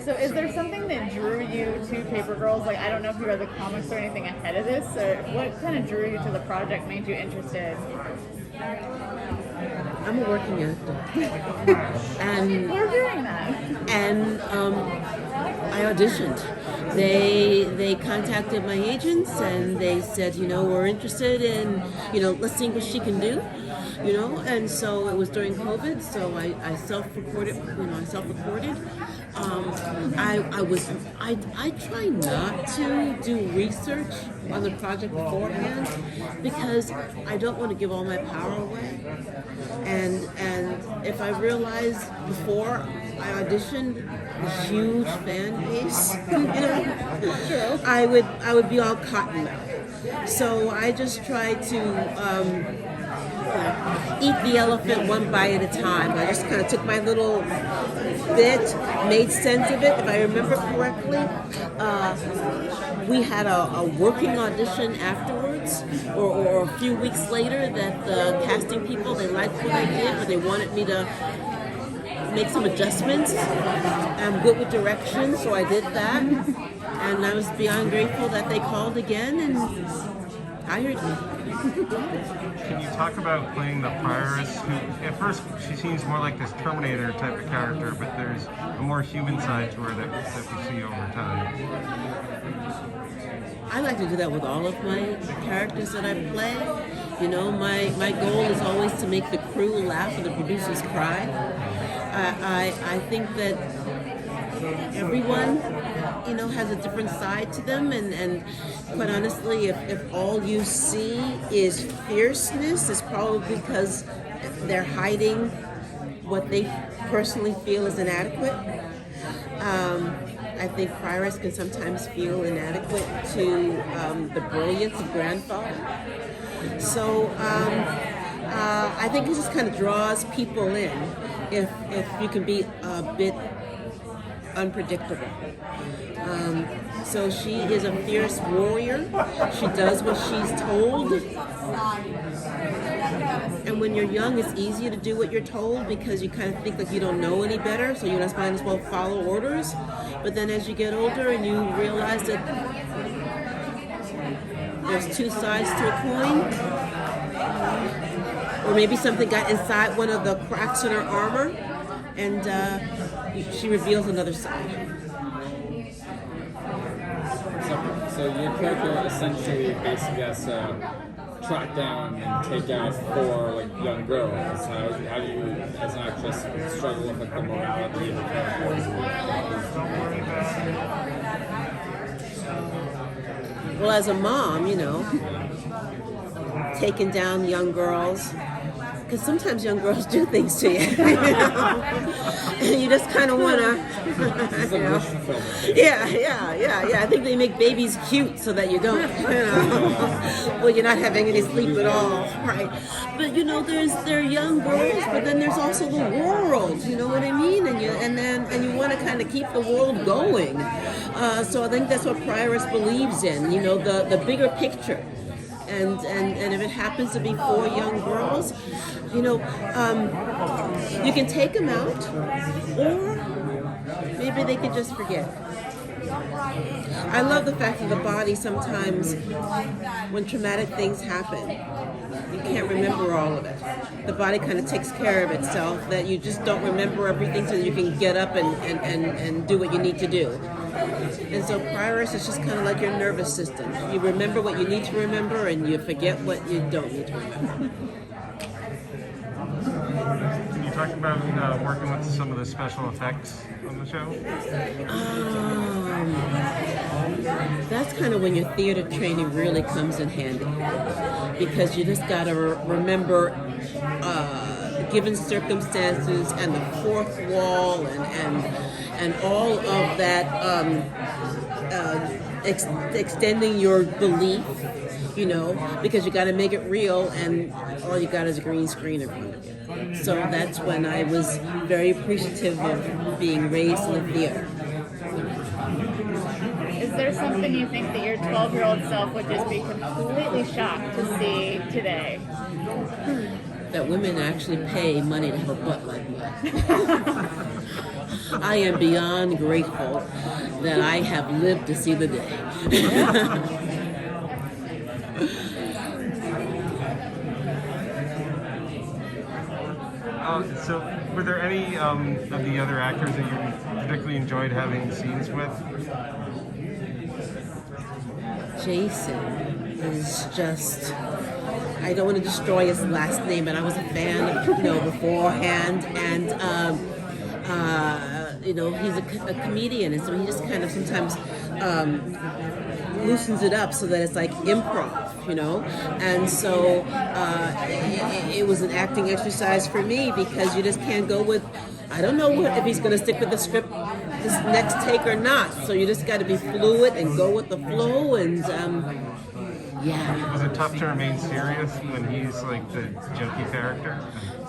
So is there something that drew you to Paper Girls? Like, I don't know if you read the comics or anything ahead of this, or what kind of drew you to the project, made you interested? I'm a working actor, and We're doing that. I auditioned. They contacted my agents and they said, we're interested in, let's see what she can do, and so it was during COVID, so I self-recorded, I try not to do research on the project beforehand because I don't want to give all my power away. And if I realize before I auditioned a huge fan base, I would be all cotton mouth. So I just try to eat the elephant one bite at a time. I just kind of took my little bit, made sense of it. If I remember correctly, we had a working audition afterwards, or a few weeks later, that the casting people, they liked what I did, but they wanted me to make some adjustments. I'm good with direction, so I did that. And I was beyond grateful that they called again and hired me. Can you talk about playing the Prioress, who at first she seems more like this Terminator type of character, but there's a more human side to her that we see over time? I like to do that with all of my characters that I play. My goal is always to make the crew laugh and the producers cry. I think that everyone, has a different side to them, and quite honestly, if all you see is fierceness, it's probably because they're hiding what they personally feel is inadequate. I think Prioress can sometimes feel inadequate to the brilliance of Grandfather. So I think it just kind of draws people in if you can be a bit unpredictable. So she is a fierce warrior. She does what she's told. And when you're young, it's easier to do what you're told because you kind of think like you don't know any better, so you just might as well follow orders. But then as you get older and you realize that there's two sides to a coin, or maybe something got inside one of the cracks in her armor, and she reveals another side. So your character essentially basically has to track down and take out four young girls. How do you, as an actress, struggle with the morality of the characters? Well, as a mom, taking down young girls, because sometimes young girls do things to you, and you just kind of want to, yeah. I think they make babies cute so that you don't, well, you're not having any sleep at all, right? But they're young girls, but then there's also the world, you know what I mean? And you want to kind of keep the world going. So I think that's what Prioress believes in, the bigger picture. And if it happens to be four young girls, you can take them out, or maybe they could just forget. I love the fact that the body sometimes, when traumatic things happen, you can't remember all of it. The body kind of takes care of itself, that you just don't remember everything so that you can get up and do what you need to do. And so Prioress is just kind of like your nervous system. You remember what you need to remember and you forget what you don't need to remember. Can you talk about working with some of the special effects on the show? That's kind of when your theater training really comes in handy, because you just got to remember given circumstances and the fourth wall and all of that extending your belief, because you got to make it real, and all you got is a green screen in front of you. So that's when I was very appreciative of being raised in the theater. Is there something you think that your 12-year-old self would just be completely shocked to see today? That women actually pay money to have a butt like mine. I am beyond grateful that I have lived to see the day. So, were there any of the other actors that you particularly enjoyed having scenes with? Jason is just, I don't want to destroy his last name, but I was a fan of, beforehand, and he's a comedian, and so he just kind of sometimes loosens it up so that it's like improv, and so it was an acting exercise for me, because you just can't go with, I don't know if he's going to stick with the script this next take or not, so you just got to be fluid and go with the flow, and yeah. Was it tough to remain serious when he's like the jokey character?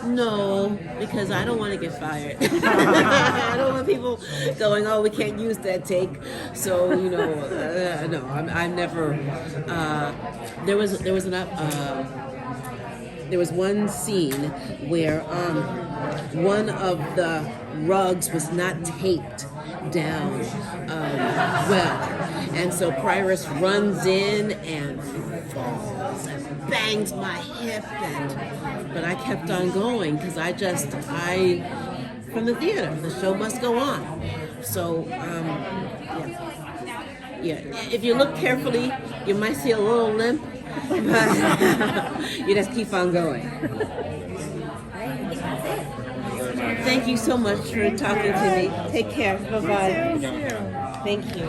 No, because I don't want to get fired. I don't want people going, "Oh, we can't use that take." So no, I'm never. There was one scene where one of the rugs was not taped down well, and so Prioress runs in and falls and bangs my hip, but I kept on going because from the theater, the show must go on. So yeah. If you look carefully, you might see a little limp, but you just keep on going. Thank you so much for talking to me. Take care. Bye-bye. Thank you.